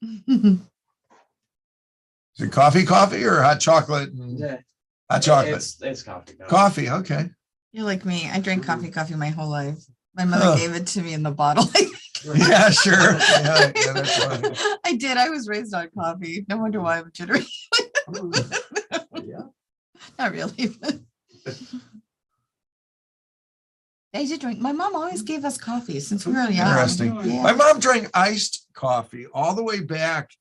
Is it coffee or hot chocolate? Yeah. Hot chocolate. It's coffee. Coffee. Okay. You're like me. I drank coffee my whole life. My mother gave it to me in the bottle. Yeah, sure. Yeah, that's funny. I did. I was raised on coffee. No wonder why I'm jittery. Yeah. Not really. I did drink. My mom always gave us coffee since we were young. Interesting. Yeah. My mom drank iced coffee all the way back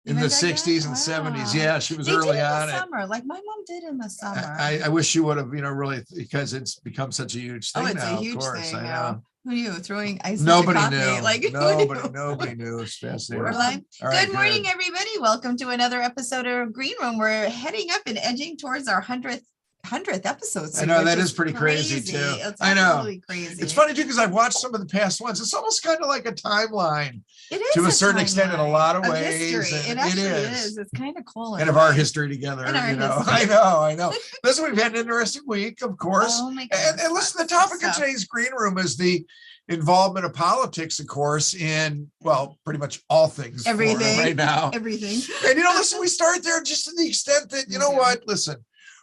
in the Remember that, 60s and Wow. 70s. Yeah, she was They did early in on the it. summer, like my mom did in the summer. I wish she would have, really, because it's become such a huge thing it's now. a huge of course, thing I now. know. Who knew? Throwing ice Nobody into coffee. knew. Like Nobody knew. It's fascinating. We're live. All right, Good morning, everybody. Welcome to another episode of Green Room. We're heading up and edging towards our 100th episode. I know, which that is pretty crazy too. It's I know. absolutely crazy. It's funny too, because I've watched some of the past ones. It's almost kind of like a timeline It is to a certain extent in a lot of ways. history. It and actually is. It's kind of cool. And of our history together, And our I history. know. Listen, we've had an interesting week, of course. Oh my and goodness, listen, the lots of topic of stuff. today's Green Room is the involvement of politics, of course, in, well, pretty much all things Everything right now. Everything. And, listen, we start there just to the extent that, what, listen,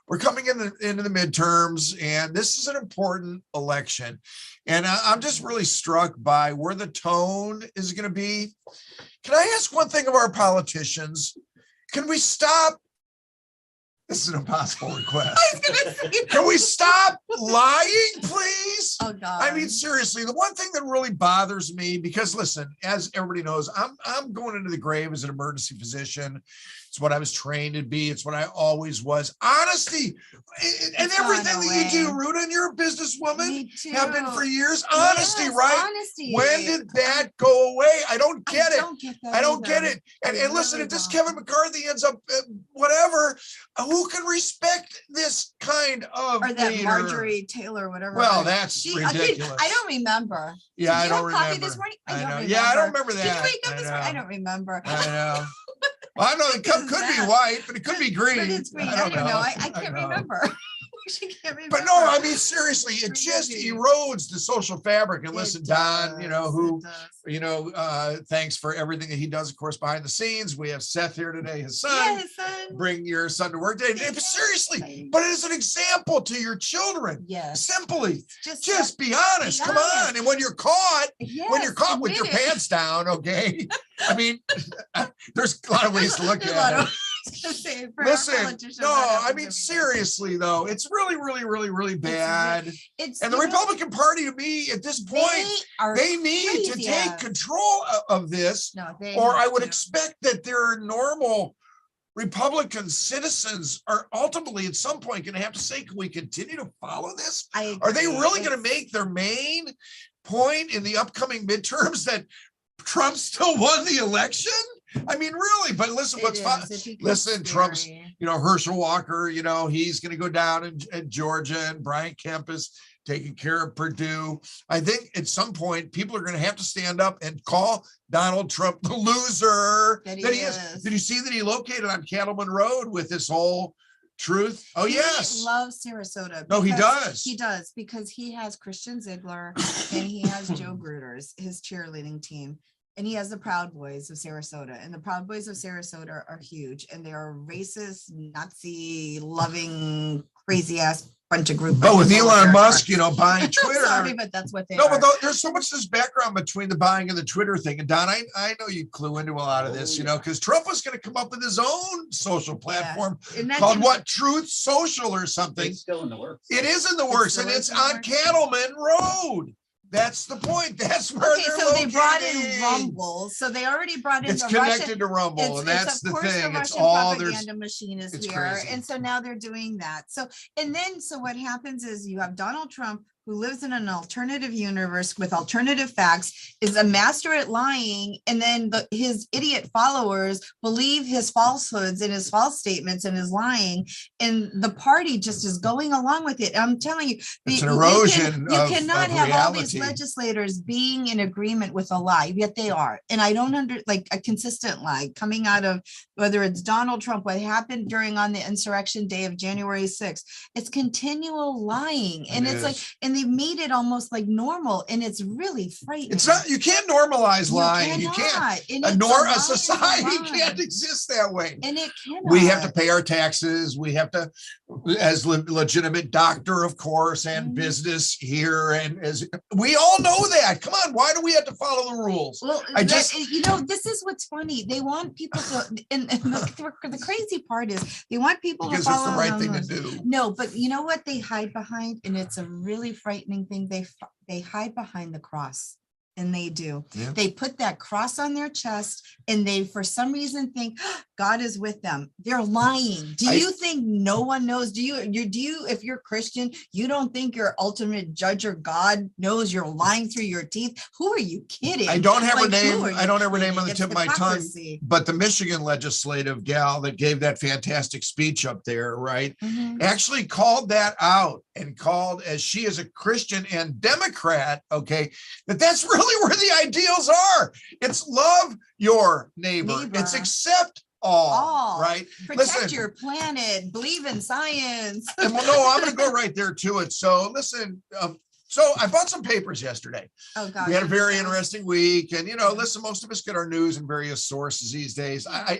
we're coming into the midterms, and this is an important election. And I'm just really struck by where the tone is going to be. Can I ask one thing of our politicians? Can we stop? This is an impossible request. Can we stop lying, please? Oh God. I mean, seriously, the one thing that really bothers me, because listen, as everybody knows, I'm going into the grave as an emergency physician. It's what I was trained to be. It's what I always was. Honesty and everything that you do, Ruta, and you're a businesswoman, have been for years. Honesty, Yes, right? Honesty. When did that go away? I don't get it. I don't get either. it. And I listen, really if this don't. Kevin McCarthy ends up whatever, who can respect this kind of Or that leader? Marjorie Taylor, whatever. Well, that's ridiculous. I don't remember. Yeah, Did you I don't have coffee remember. this morning? I know. don't remember. Yeah, I don't remember that. Did you wake up I this morning? know. I don't remember. I know. Well, I know the cup could be white, but it could be green. But it's green. I don't know. I can't remember. She can't remember. But no, I mean, seriously, it just erodes the social fabric. And listen, Don, who, thanks for everything that he does, of course, behind the scenes. We have Seth here today, his son. Yeah, his son. Bring your son to work today. But seriously, but it is an example to your children. Yes. Simply, Just be honest. Come on. And when you're caught, with your pants down, okay? I mean, there's a lot of ways to look at it. Listen, no, I mean, seriously, though, it's really, really, really, really bad. And the Republican Party, to me, at this point, they need to take control of this, or I would expect that their normal Republican citizens are ultimately at some point going to have to say, can we continue to follow this? Are they really going to make their main point in the upcoming midterms that Trump still won the election? I mean, really, but listen, listen, Trump's, Herschel Walker, he's going to go down in Georgia, and Brian Kemp is taking care of Purdue. I think at some point people are going to have to stand up and call Donald Trump the loser that he is. Did you see that he located on Cattleman Road with this whole truth? Oh, yes. He loves Sarasota. No, he does. He does, because he has Christian Ziegler and he has Joe Gruters, his cheerleading team. And he has the Proud Boys of Sarasota, and the Proud Boys of Sarasota are huge, and they are racist, Nazi loving, crazy ass bunch of group. But with Elon Musk, buying Twitter. Sorry, but that's what they are. But there's so much this background between the buying and the Twitter thing. And Don, I know you clue into a lot of this, because Trump was going to come up with his own social platform called what? Truth Social or something. It's still in the works. It is in the works, and it's on Cattleman Road. That's the point. That's where they're so located. They brought in Rumble. So they already brought in it's connected to Rumble, and that's the thing. The it's Russian all propaganda machine is here. Crazy. And so now they're doing that. So what happens is you have Donald Trump, who lives in an alternative universe with alternative facts, is a master at lying, and then his idiot followers believe his falsehoods and his false statements and his lying, and the party just is going along with it. I'm telling you, it's an erosion. You cannot have reality. all these legislators being in agreement with a lie, yet they are. And I don't like a consistent lie coming out of whether it's Donald Trump, what happened on the insurrection day of January 6th. It's continual lying, and it's like, and and they made it almost like normal, and it's really frightening. It's not, you can't normalize lying. You can't. A society can't exist that way. And it cannot. We have to pay our taxes. We have to, as legitimate doctor, of course, and business here. And as we all know that. Come on, why do we have to follow the rules? Well, this is what's funny. They want people to, and the crazy part is they want people because to follow it's the right thing to do. No, but you know what they hide behind, and it's a really frightening thing. They hide behind the cross. And they do. Yeah. They put that cross on their chest, and they, for some reason, think God is with them. They're lying. Do you think no one knows? Do you, if you're Christian, you don't think your ultimate judge or God knows you're lying through your teeth? Who are you kidding? I don't have her name. I don't have her name on the tip of my tongue, but the Michigan legislative gal that gave that fantastic speech up there, right, actually called that out and called, as she is a Christian and Democrat, okay, that's really where the ideals are. It's love your neighbor. It's accept all, right? Protect your planet, believe in science. And well, no, I'm going to go right there to it. So listen, so I bought some papers yesterday. Oh God. We had a very interesting week. And listen, most of us get our news in various sources these days. I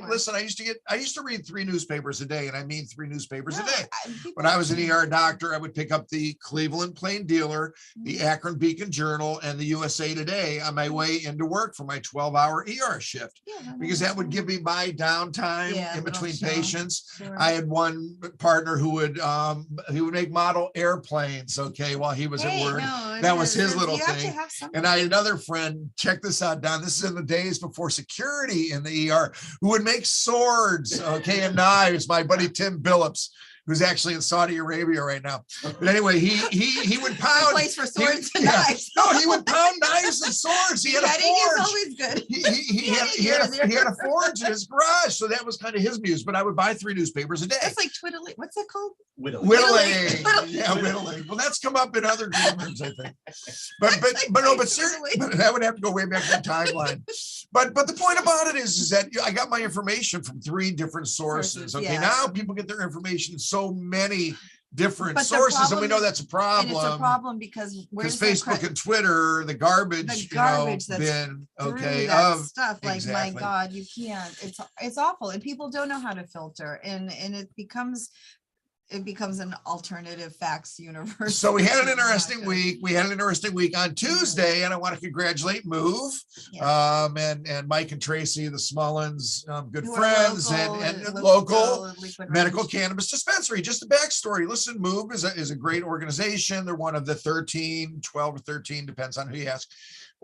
used to read 3 newspapers a day, and I mean 3 newspapers a day. When I was an ER doctor, I would pick up the Cleveland Plain Dealer, the Akron Beacon Journal, and the USA Today on my way into work for my 12-hour ER shift, because that would give me my downtime in between patients. Sure. I had one partner who would make model airplanes, while he was at work. That was his little thing. And I had another friend, check this out, Don. This is in the days before security in the ER, who would make swords, and knives. My buddy Tim Billups, who's actually in Saudi Arabia right now. But anyway, he would pound. Place for swords and knives. No, he would pound knives and swords. He had a forge. Always good. He had a forge in his garage, so that was kind of his muse. But I would buy 3 newspapers a day. That's like twiddling. What's that called? Whittling. Yeah, whittling. Well, that's come up in other green rooms, I think. But seriously, that would have to go way back in the timeline. But the point about it is that I got my information from 3 different sources. Now people get their information in so many different sources, and we know that's a problem. And it's a problem because Facebook and Twitter, the garbage that's been stuff. Like, my God, you can't. It's awful, and people don't know how to filter, and it becomes an alternative facts universe. So we had an interesting week. On Tuesday, and I want to congratulate Move, and Mike and Tracy, the Smullins, good friends, and local medical cannabis dispensary. Just a backstory. Listen, Move is a great organization. They're one of the 12 or 13, depends on who you ask,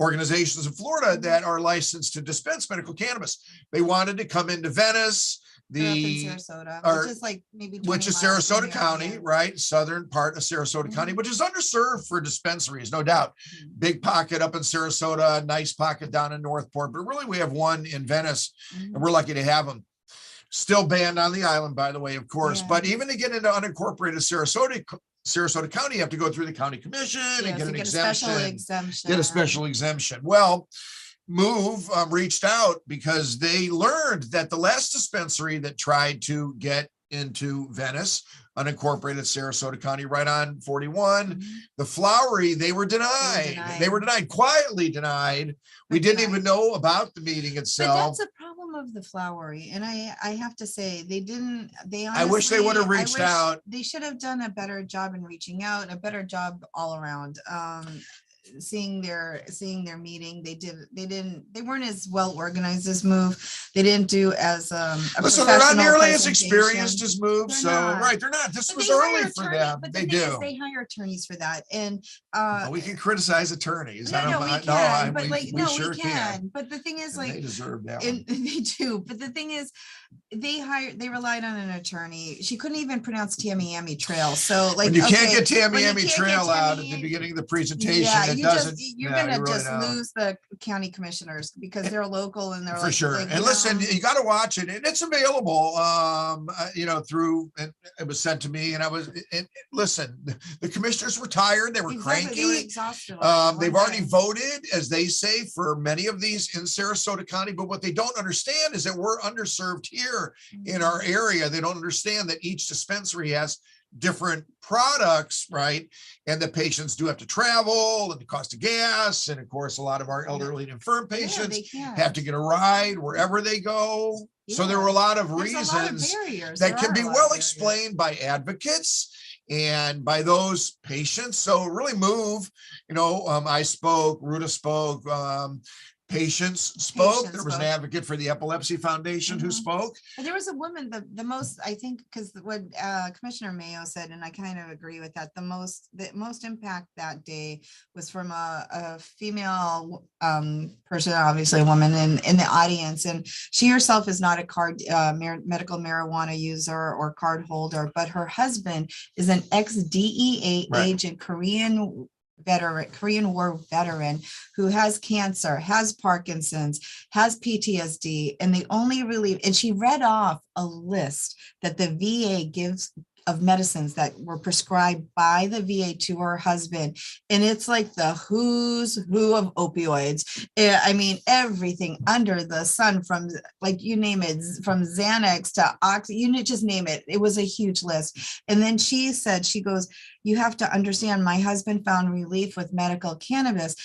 organizations in Florida that are licensed to dispense medical cannabis. They wanted to come into Venice. Sarasota, which is Sarasota County, right? Southern part of Sarasota County, which is underserved for dispensaries, no doubt. Big pocket up in Sarasota, nice pocket down in Northport, but really we have one in Venice, and we're lucky to have them. Still banned on the island, by the way, of course. But even to get into unincorporated Sarasota County, you have to go through the county commission and get an exemption. Get a special exemption. Well, Move reached out because they learned that the last dispensary that tried to get into Venice, unincorporated Sarasota County, right on 41, the Flowery, they were denied. They were denied, quietly denied. We didn't even know about the meeting itself. But that's a problem of the Flowery, and I have to say I wish they would have reached out. They should have done a better job in reaching out, a better job all around. Seeing their meeting, they weren't as well organized as Move. They didn't do as listen, they're not nearly as experienced as Move. They're not. This was early for them. But they hire attorneys for that, and we can criticize attorneys. We can. But the thing is, they deserve that. They do. But the thing is, they relied on an attorney. She couldn't even pronounce Tamiami Trail. So when you can't get Tamiami Trail out at the beginning of the presentation, you're gonna lose the county commissioners because they're local and they're for sure. And listen, you got to watch it, and it's available. Through, and it was sent to me, and listen, the commissioners were tired. They were cranky. They were exhausted. They've already voted, as they say, for many of these in Sarasota County. But what they don't understand is that we're underserved here in our area. They don't understand that each dispensary has different products, right? And the patients do have to travel and the cost of gas. And of course, a lot of our elderly and infirm patients have to get a ride wherever they go. So there were a lot of reasons that can be well explained by advocates and by those patients. So really move, I spoke, Ruta spoke, patients spoke. There was an advocate for the Epilepsy Foundation who spoke. And there was a woman, the most, I think, because what Commissioner Mayo said, and I kind of agree with that, the most impact that day was from a female person, obviously a woman in the audience. And she herself is not a medical marijuana user or card holder, but her husband is an ex-DEA agent, Korean War veteran who has cancer, has Parkinson's, has PTSD, and the only relief, and she read off a list that the VA gives of medicines that were prescribed by the VA to her husband. And it's like the who's who of opioids. I mean, everything under the sun, from like, you name it, from Xanax to Oxy, you just name it. It was a huge list. And then she said, she goes, you have to understand, my husband found relief with medical cannabis.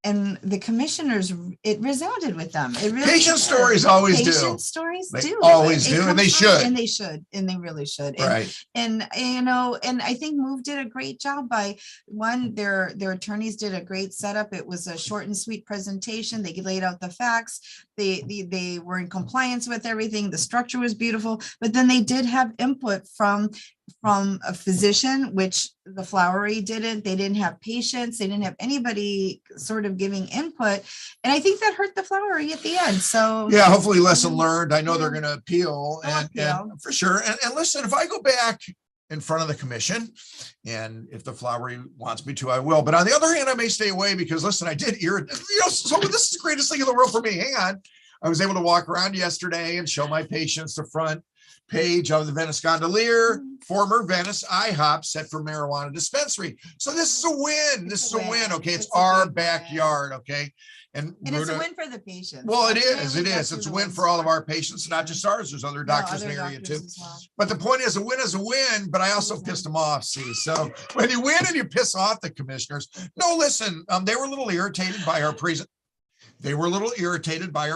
And the commissioners, it resounded with them. It really patient stories always do. Patient stories do. Always do, and they should. And they should, and they really should. Right. And I think Move did a great job by their attorneys did a great setup. It was a short and sweet presentation. They laid out the facts. They were in compliance with everything. The structure was beautiful, but then they did have input from a physician, which the Flowery didn't. They didn't have patients. They didn't have anybody sort of giving input. And I think that hurt the Flowery at the end. So yeah, hopefully lesson learned. I know they're going to appeal and for sure. And listen, if I go back in front of the commission, and if the Flowery wants me to, I will. But on the other hand, I may stay away because listen, I did irritate, so this is the greatest thing in the world for me. Hang on. I was able to walk around yesterday and show my patients the front page of the Venice Gondolier, former Venice IHOP, set for marijuana dispensary. So this is a win. This is a win. Okay. It's our backyard. Okay. And it's a win for the patients. Well, it is. It's a win for all of our patients, not just ours. There's other doctors in the area too. But the point is, a win is a win, but I also pissed them off. See, so when you win and you piss off the commissioners, no, listen, they were a little irritated by our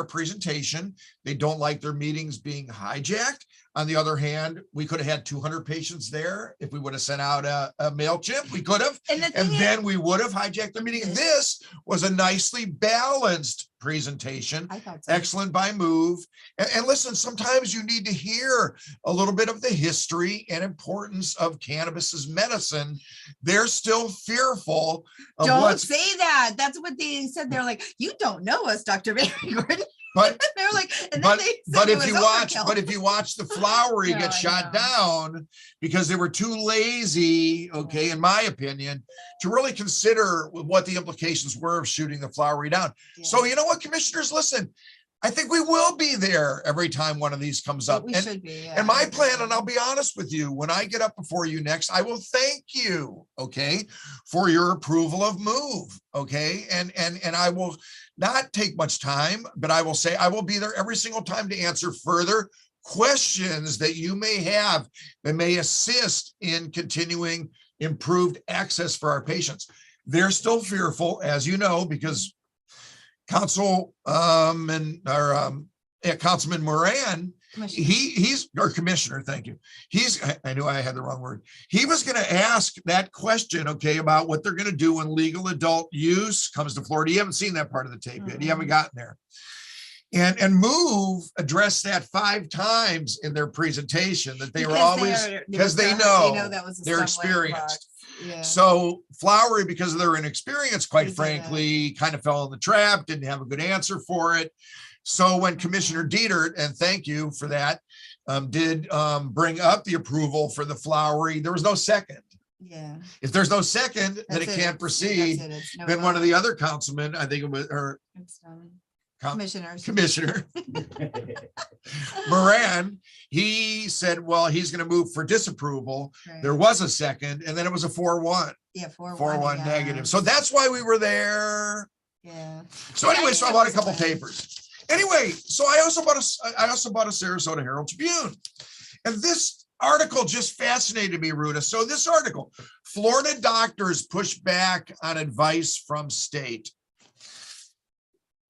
presentation. They don't like their meetings being hijacked. On the other hand, we could have had 200 patients there if we would have sent out a MailChimp. We could have, and then we would have hijacked the meeting. This was a nicely balanced presentation. I thought so. Excellent by Move. And listen, sometimes you need to hear a little bit of the history and importance of cannabis as medicine. They're still fearful of don't say that. That's what they said. They're like, you don't know us, Dr. Mary Gordon. But they're like, but if you watch the Flowery get shot down because they were too lazy, okay, in my opinion, to really consider what the implications were of shooting the Flowery down. Yeah. So you know what, commissioners, listen, I think we will be there every time one of these comes up. Should be, yeah. And my plan, and I'll be honest with you, when I get up before you next, I will thank you, okay, for your approval of Move, okay? And I will not take much time, but I will say I will be there every single time to answer further questions that you may have that may assist in continuing improved access for our patients. They're still fearful, as you know, because Councilman Moran, he's our commissioner. Thank you. I knew I had the wrong word. He was going to ask that question, okay, about what they're going to do when legal adult use comes to Florida. You haven't seen that part of the tape yet. You haven't gotten there. And Move addressed that 5 times in their presentation that they were always, because they know that was they're experienced. Yeah. So Flowery, because of their inexperience, quite frankly, kind of fell in the trap, didn't have a good answer for it. So when Commissioner Dietert, and thank you for that, did bring up the approval for the Flowery, there was no second. Yeah. If there's no second, then it can't proceed. Then one of the other councilmen, I think it was, Commissioner Moran, he said, well, he's going to move for disapproval. Right. There was a second, and then it was a 4-1. Yeah, 4-1 negative. So that's why we were there. Yeah. So anyway, so I bought a couple papers. Anyway, so I also bought a Sarasota Herald Tribune, and this article just fascinated me, Ruta. So this article, Florida doctors push back on advice from state.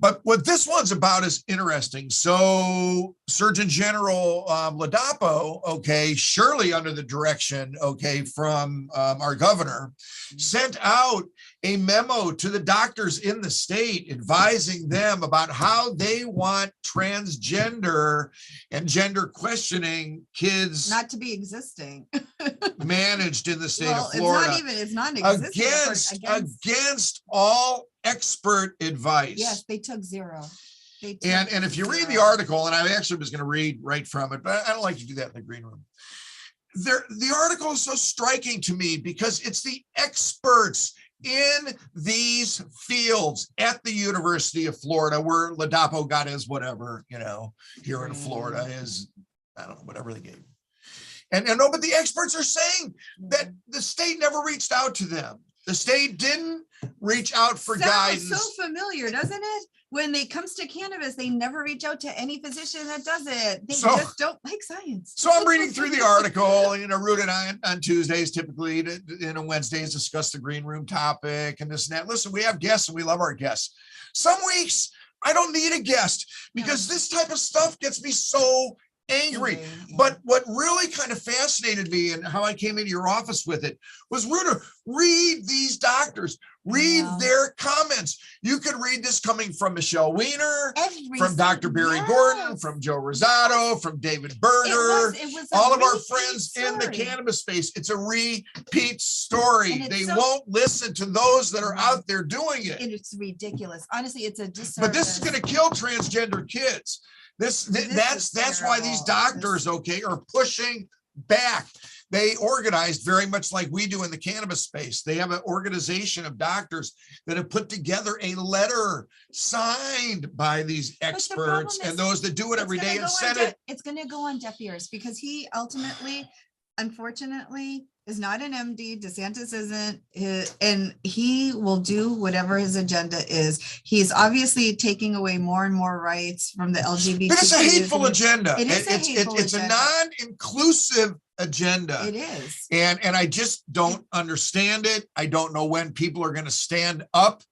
But what this one's about is interesting. So Surgeon General Ladapo, okay, surely under the direction, okay, from our governor, sent out a memo to the doctors in the state advising them about how they want transgender and gender questioning kids not to be existing managed in the state of Florida. It's not existing against all expert advice. Yes, they took zero. And if you read the article, and I actually was going to read right from it, but I don't like to do that in the green room. The article is so striking to me because it's the experts in these fields at the University of Florida, where Ladapo got his whatever, here in Florida is, I don't know, whatever they gave. And no, but the experts are saying that the state never reached out to them. The state didn't reach out for guidance. So familiar, doesn't it? When it comes to cannabis, they never reach out to any physician that does it. They just don't like science. So I'm reading through the article, Ruta and I on Tuesdays typically, Wednesdays discuss the green room topic and this and that. Listen, we have guests and we love our guests. Some weeks I don't need a guest because this type of stuff gets me so angry. But what really kind of fascinated me and how I came into your office with it was, Ruta, read these doctors, read their comments. You could read this coming from Michelle Weiner, from Dr. Barry Gordon, from Joe Rosato, from David Berger, all of our friends in the cannabis space. It's a repeat story. They won't listen to those that are out there doing it. And it's ridiculous. Honestly, it's a disservice. But this is going to kill transgender kids. That's why these doctors, are pushing back. They organized very much like we do in the cannabis space. They have an organization of doctors that have put together a letter signed by these experts and those that do it every day and send it. It's going to go on deaf ears because he ultimately, unfortunately, is not an MD. DeSantis isn't, and he will do whatever his agenda is. He's obviously taking away more and more rights from the LGBT. But it's a hateful agenda. It's a non-inclusive agenda. It is. And I just don't understand it. I don't know when people are going to stand up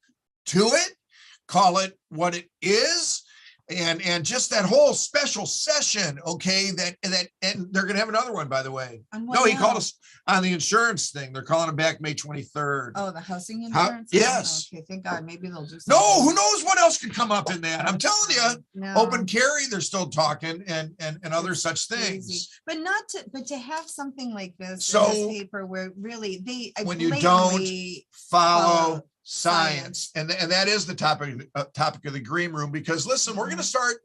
to it, call it what it is. And just that whole special session, that and they're going to have another one, by the way. No, he called us on the insurance thing. They're calling him back May 23rd. Oh, the housing insurance? Yes. Okay, thank God. Maybe they'll do something. No, who knows what else could come up in that? I'm telling you, open carry, they're still talking and other such things. But to have something like this in this paper where really when you don't follow science. And that is the topic of the green room, because listen, we're going to start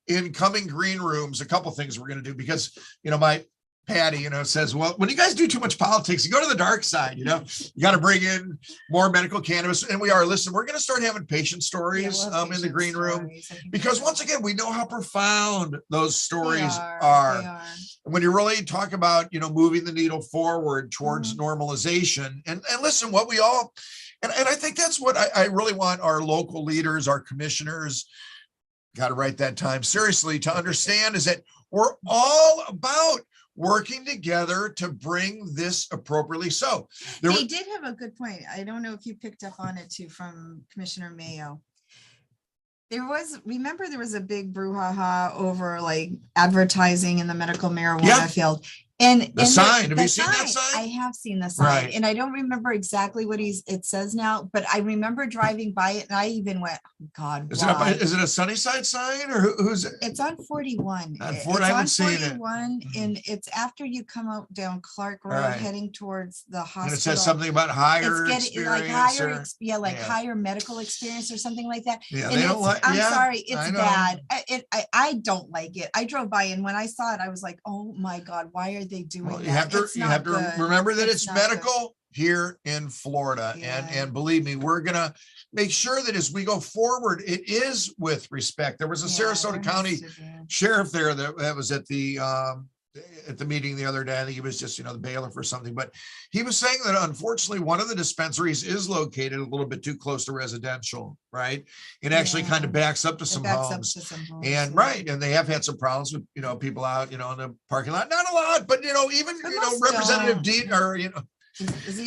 in coming green rooms, a couple things we're going to do, because, my Patty, says, well, when you guys do too much politics, you go to the dark side, you got to bring in more medical cannabis. And we're going to start having patient stories in the green room, because once again, we know how profound those stories are. When you really talk about, moving the needle forward towards normalization and listen, what we all, and I think that's what I really want our local leaders, our commissioners, got to write that time seriously, to understand is that we're all about working together to bring this appropriately. So they did have a good point. I don't know if you picked up on it too from Commissioner Mayo. There was a big brouhaha over like advertising in the medical marijuana field. And the sign, have you seen that sign? I have seen the sign, and I don't remember exactly what it says now, but I remember driving by it and I even went, oh, God, is it a Sunnyside sign or who's it? It's on 41. I haven't seen it. And it's after you come out down Clark Road heading towards the hospital. And it says something about higher experience. Higher medical experience or something like that. Yeah, and they don't like, I'm sorry, it's bad. I don't like it. I drove by, and when I saw it, I was like, oh my God, why are they doing that? You have to remember that it's medical here in Florida. And believe me, we're going to make sure that as we go forward, it is with respect. There was a Sarasota County sheriff there that was at the at the meeting the other day. I think he was just, the bailiff or something, but he was saying that unfortunately one of the dispensaries is located a little bit too close to residential, right? It actually kind of backs up to some homes. And right. And they have had some problems with, people out, in the parking lot, not a lot, but, even, Representative Dean or,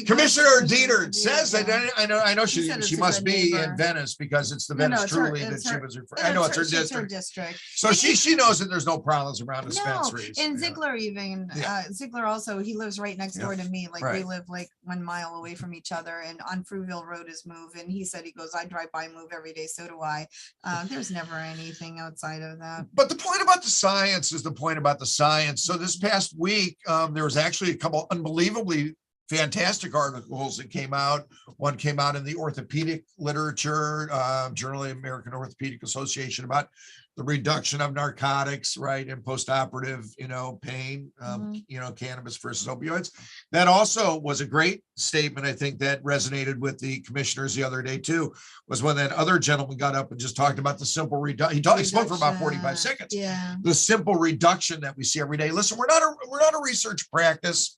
Commissioner Dieter says that. I know she must be in Venice because it's the Venice Truly that she was referring. I know it's her district. So she knows that there's no problems around dispensaries. And Ziegler Ziegler also, he lives right next door to me. Like we live like 1 mile away from each other, and on Fruitville Road is Move. And he said, he goes, I drive by Move every day. So do I. There's never anything outside of that. But the point about the science is the point about the science. So this past week, there was actually a couple unbelievably fantastic articles that came out. One came out in the orthopedic literature, Journal of the American Orthopedic Association, about the reduction of narcotics, right, and postoperative, pain, cannabis versus opioids. That also was a great statement, I think, that resonated with the commissioners the other day too, was when that other gentleman got up and just talked about the simple reduction. He spoke for about 45 seconds. Yeah. The simple reduction that we see every day. Listen, we're not a research practice.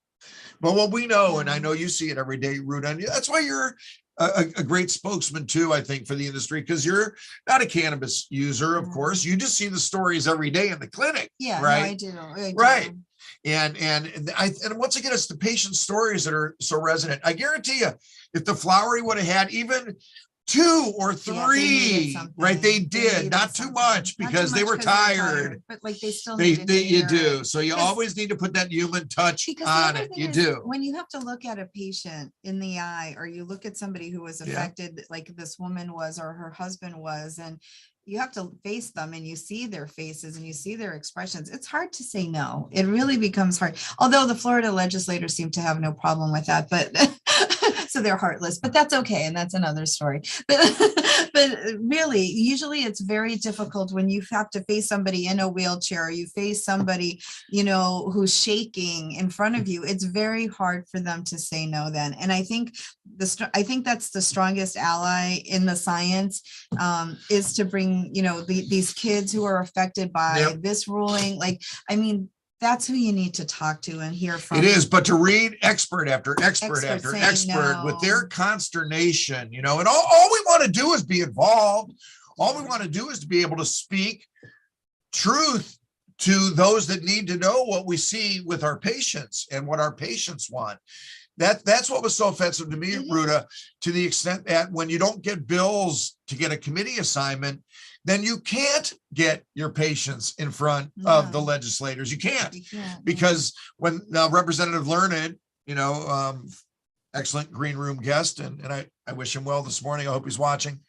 But what we know, and I know you see it every day, Ruta, that's why you're a great spokesman too, I think, for the industry, because you're not a cannabis user, of course. You just see the stories every day in the clinic. Yeah, right. No, I do. Right. And once again, it's the patient stories that are so resonant. I guarantee you, if the Flowery would have had even 2 or 3, right? They did not too much because they were tired, but like they still you do. So you always need to put that human touch on it. You do. When you have to look at a patient in the eye, or you look at somebody who was affected, like this woman was, or her husband was, and you have to face them and you see their faces and you see their expressions. It's hard to say no. It really becomes hard. Although the Florida legislators seem to have no problem with that, but so they're heartless, but that's okay. And that's another story. But really, usually it's very difficult when you have to face somebody in a wheelchair, or you face somebody, who's shaking in front of you. It's very hard for them to say no then. And I think that's the strongest ally in the science, is to bring, these kids who are affected by this ruling. That's who you need to talk to and hear from. It is, but to read expert after expert after expert with their consternation, and all we want to do is be involved. All we want to do is to be able to speak truth to those that need to know what we see with our patients and what our patients want. That's what was so offensive to me, Ruta, to the extent that when you don't get bills to get a committee assignment, then you can't get your patients in front of the legislators. You can't. Because when Representative Learned, excellent green room guest, and I wish him well this morning. I hope he's watching.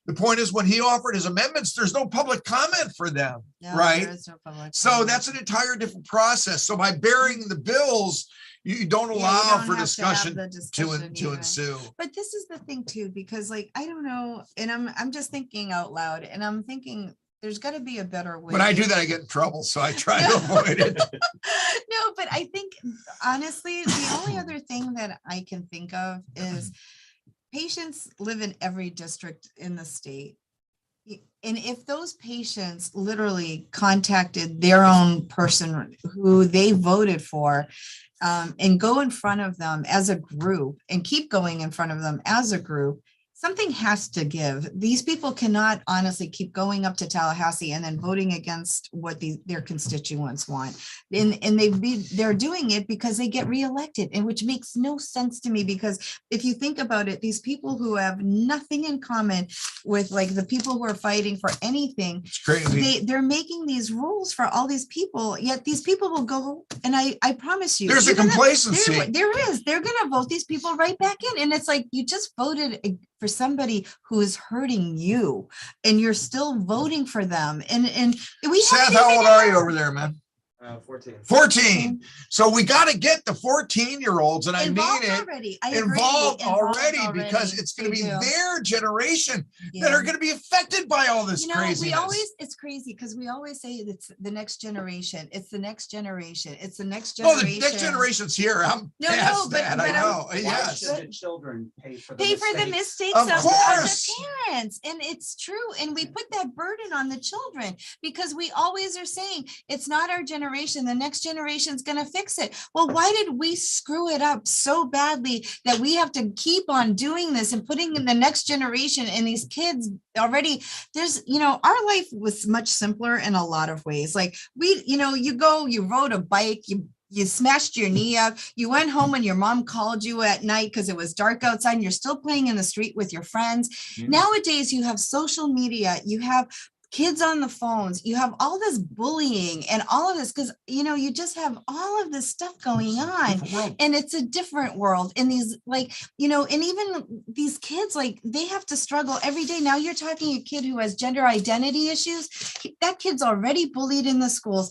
The point is, when he offered his amendments, there's no public comment for them, right? There is no public comment. That's an entire different process. So by burying the bills, you don't allow for discussion to ensue. But this is the thing too, because I don't know, and I'm just thinking out loud, and I'm thinking there's got to be a better way. When I do that, I get in trouble, so I try to avoid it. No, but I think honestly, the only other thing that I can think of is patients live in every district in the state. And if those patients literally contacted their own person who they voted for, and go in front of them as a group and keep going in front of them as a group, something has to give. These people cannot honestly keep going up to Tallahassee and then voting against what their constituents want. And they're doing it because they get reelected, and which makes no sense to me, because if you think about it, these people who have nothing in common with the people who are fighting for anything, it's crazy. They're making these rules for all these people, yet these people will go, and I promise you, there's a complacency. There is. They're going to vote these people right back in. And it's like, you just voted for somebody who is hurting you, and you're still voting for them. And we Seth, how old are you over there, man? 14. 14. So we got to get the 14-year-olds, and involved I mean it, involved already, because it's going to be their generation that are going to be affected by all this craziness. It's crazy because we always say it's the next generation. It's the next generation. It's the next generation. Oh, the next generation's here. I'm past that. I know. Why should the children pay for the mistakes of course. the parents, and it's true. And we put that burden on the children because we always are saying it's not our generation. The next generation is going to fix it. Well, why did we screw it up so badly that we have to keep on doing this and putting in the next generation and these kids already? There's, our life was much simpler in a lot of ways. Like you rode a bike, you smashed your knee up, you went home when your mom called you at night because it was dark outside and you're still playing in the street with your friends. Nowadays, you have social media, you have kids on the phones, you have all this bullying and all of this because, you just have all of this stuff going on and it's a different world. And these and even these kids, like they have to struggle every day. Now you're talking a kid who has gender identity issues. That kid's already bullied in the schools.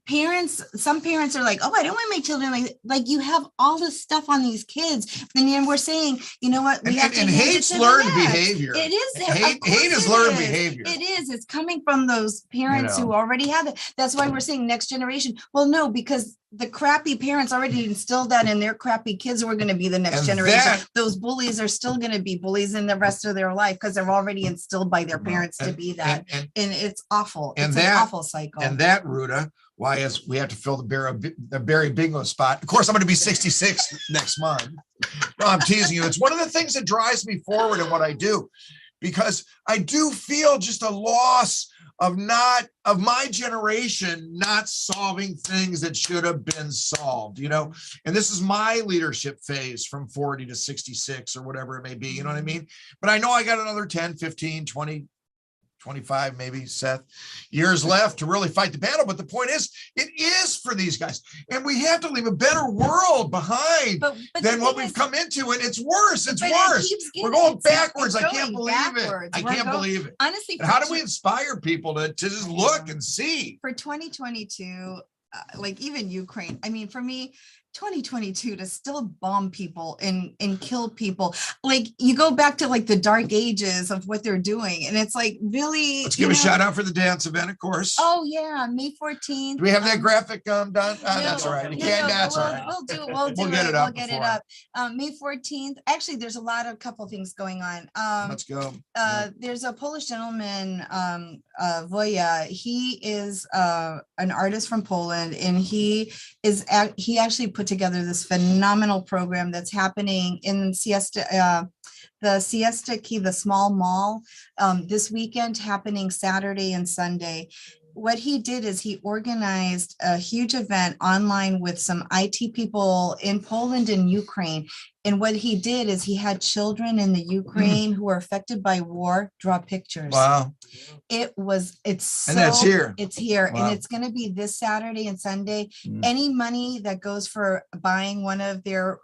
Some parents are like, oh, I don't want my children like you have all this stuff on these kids. And then we're saying, you know what? We have to hate's learned behavior. It is. Hate is learned behavior. It is. It's coming from those parents who already have it. That's why we're saying next generation. Well, no, because the crappy parents already instilled that in their crappy kids who are going to be the next generation. Those bullies are still going to be bullies in the rest of their life because they're already instilled by their parents to be that. And it's awful. It's an awful cycle. And that, Ruta, why is we have to fill the Barry Bingo spot. Of course, I'm going to be 66 next month. No, I'm teasing you. It's one of the things that drives me forward in what I do, because I do feel just a loss of my generation not solving things that should have been solved, and this is my leadership phase from 40 to 66 or whatever it may be, you know what I mean? But I know I got another 10, 15, 20, 25, maybe, Seth, years left to really fight the battle. But the point is, it is for these guys. And we have to leave a better world behind than what we've come into. And it's worse. It's worse. We're going backwards. I can't believe it. I can't believe it. Honestly, how do we inspire people to just look and see? For 2022, like even Ukraine, I mean, for me, 2022 to still bomb people and kill people, like you go back to like the dark ages of what they're doing, and it's like really. Let's give a shout out for the dance event, of course. Oh yeah, May 14th. Do we have that graphic done? That's all right. That's all right. We'll get it up. May 14th. Actually, there's a couple things going on. Let's go. There's a Polish gentleman, Voya. He is an artist from Poland, and he actually put together this phenomenal program that's happening in the Siesta Key, the small mall, this weekend, happening Saturday and Sunday. What he did is he organized a huge event online with some IT people in Poland and Ukraine. And what he did is he had children in the Ukraine who were affected by war draw pictures. Wow. And that's here. It's here. Wow. And it's going to be this Saturday and Sunday. Any money that goes for buying one of their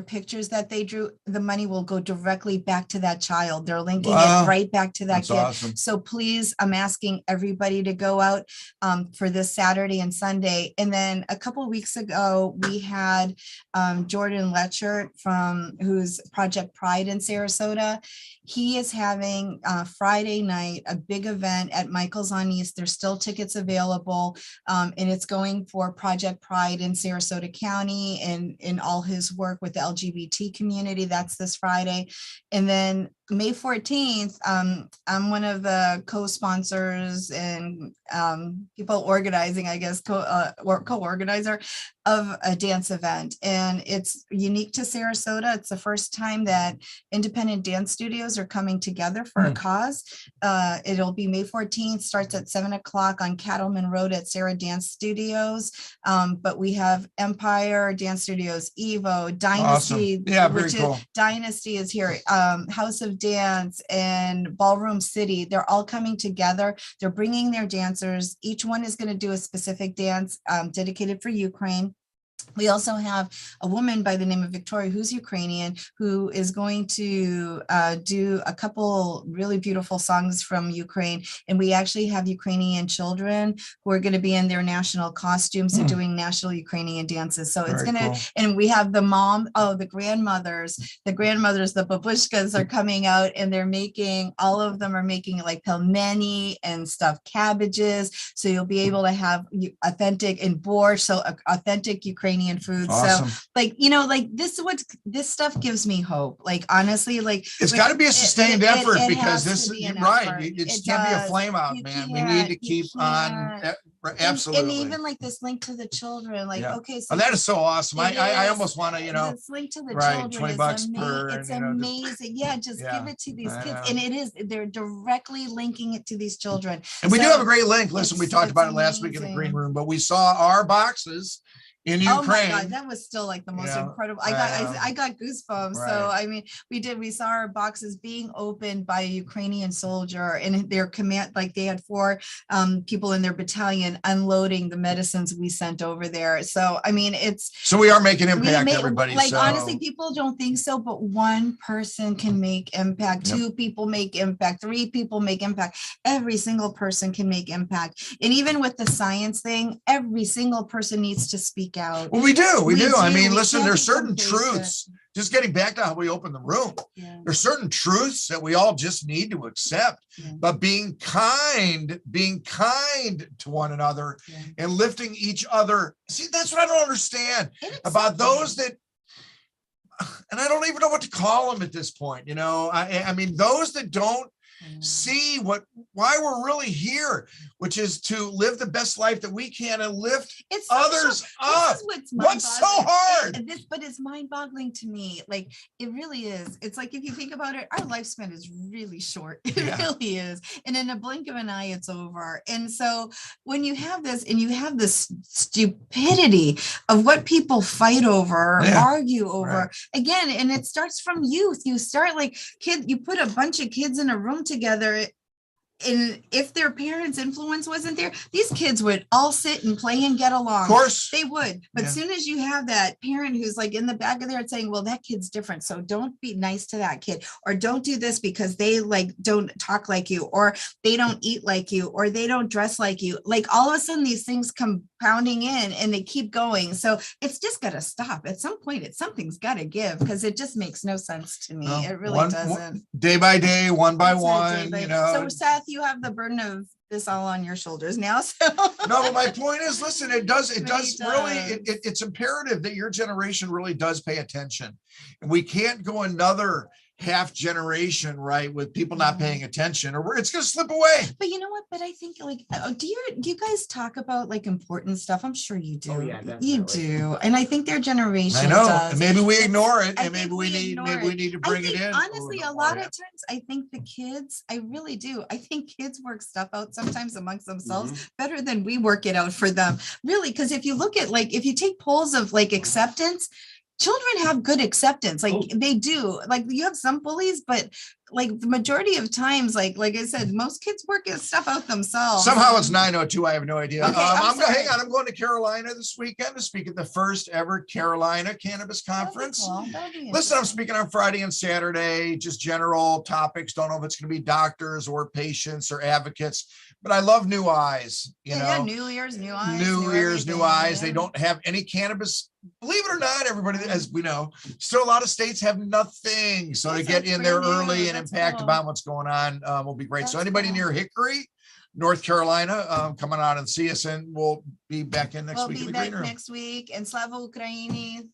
pictures that they drew, the money will go directly back to that child. They're linking it right back to that kid. Awesome. So please, I'm asking everybody to go out for this Saturday and Sunday. And then a couple of weeks ago, we had Jordan Letchert who's Project Pride in Sarasota. He is having Friday night a big event at Michael's on East. There's still tickets available, and it's going for Project Pride in Sarasota County and in all his work with the LGBT community. That's this Friday. And then May 14th, I'm one of the co-sponsors and people organizing, I guess, co-organizer of a dance event. And it's unique to Sarasota. It's the first time that independent dance studios are coming together for a cause. It'll be May 14th, starts at 7:00 on Cattleman Road at Sarah Dance Studios. But we have Empire Dance Studios, Evo, Dynasty, awesome. Yeah, very cool. Dynasty is here, House of Dance and Ballroom City. They're all coming together. They're bringing their dancers. Each one is going to do a specific dance dedicated for Ukraine. We also have a woman by the name of Victoria, who's Ukrainian, who is going to do a couple really beautiful songs from Ukraine. And we actually have Ukrainian children who are going to be in their national costumes and doing national Ukrainian dances. So it's going to, and we have the grandmothers, the babushkas are coming out, and all of them are making like pelmeni and stuffed cabbages. So you'll be able to have authentic and borscht, so authentic Ukrainian Ukrainian food. Awesome. So like, you know, like this stuff gives me hope. Like, honestly, like it's got to be a sustained effort because this, be you're an right. effort. It can't be a flame out, man. We need to keep on. Absolutely. And even like this link to the children, like, okay. So that is so awesome. I almost want to, this link to the right, children $20 per, it's and, amazing. Just give it to these kids. And they're directly linking it to these children. And we do have a great link. Listen, we talked about it last week in the green room, but we saw our boxes in Ukraine. Oh my God, that was still like the most incredible. I got goosebumps. Right. So I mean, we saw our boxes being opened by a Ukrainian soldier, and their command, like they had 4 people in their battalion unloading the medicines we sent over there. So I mean, so we are making impact, everybody. Like honestly, people don't think so, but one person can make impact. 2 people make impact. 3 people make impact. Every single person can make impact. And even with the science thing, every single person needs to speak out. Well, we do. I mean, listen, there's certain truths, just getting back to how we open the room. There's certain truths that we all just need to accept, but being kind to one another and lifting each other. See, that's what I don't understand about those that, and I don't even know what to call them at this point. You know, I mean, those that don't see why we're really here, which is to live the best life that we can and lift others up. What's so hard? But it's mind-boggling to me. Like it really is. It's like if you think about it, our lifespan is really short. It really is. And in a blink of an eye, it's over. And so when you have this, and you have this stupidity of what people fight over, argue over, again, and it starts from youth. You start like you put a bunch of kids in a room together, and if their parents' influence wasn't there, these kids would all sit and play and get along. Of course they would. But as soon as you have that parent who's like in the back of there saying, well, that kid's different, so don't be nice to that kid, or don't do this because they like don't talk like you, or they don't eat like you, or they don't dress like you. Like all of a sudden these things come pounding in and they keep going. So it's just got to stop. At some point, something's got to give, because it just makes no sense to me. It really doesn't. Day by day, one by one, you know. So Seth, you have the burden of this all on your shoulders now. So no, but my point is, listen, it does really, it's imperative that your generation really does pay attention. And we can't go another half generation, right, with people not paying attention, or it's going to slip away. But you know what? But I think, like, do you guys talk about like important stuff? I'm sure you do. Oh, yeah, definitely. You do, and I think their generation. I know. Does. And maybe we ignore it, and maybe we need to bring it in. Honestly, a lot of times, I think the kids. I really do. I think kids work stuff out sometimes amongst themselves better than we work it out for them. Really, because if you look at if you take polls of like acceptance. Children have good acceptance, they do. Like you have some bullies, but like the majority of times, like I said, most kids work stuff out themselves. Somehow it's 9:02. I have no idea. Okay, I'm going to Carolina this weekend to speak at the first ever Carolina Cannabis Conference. Listen, I'm speaking on Friday and Saturday, just general topics. Don't know if it's going to be doctors or patients or advocates, but I love new eyes. You know, New Year's, new eyes. New Year's, new eyes. They don't have any cannabis. Believe it or not, everybody, as we know, still a lot of states have nothing. So to get in there early and impact about what's going on will be great. So anybody near Hickory, North Carolina, come on out and see us, and we'll be back in next week. We'll be back next week. And Slava Ukraini.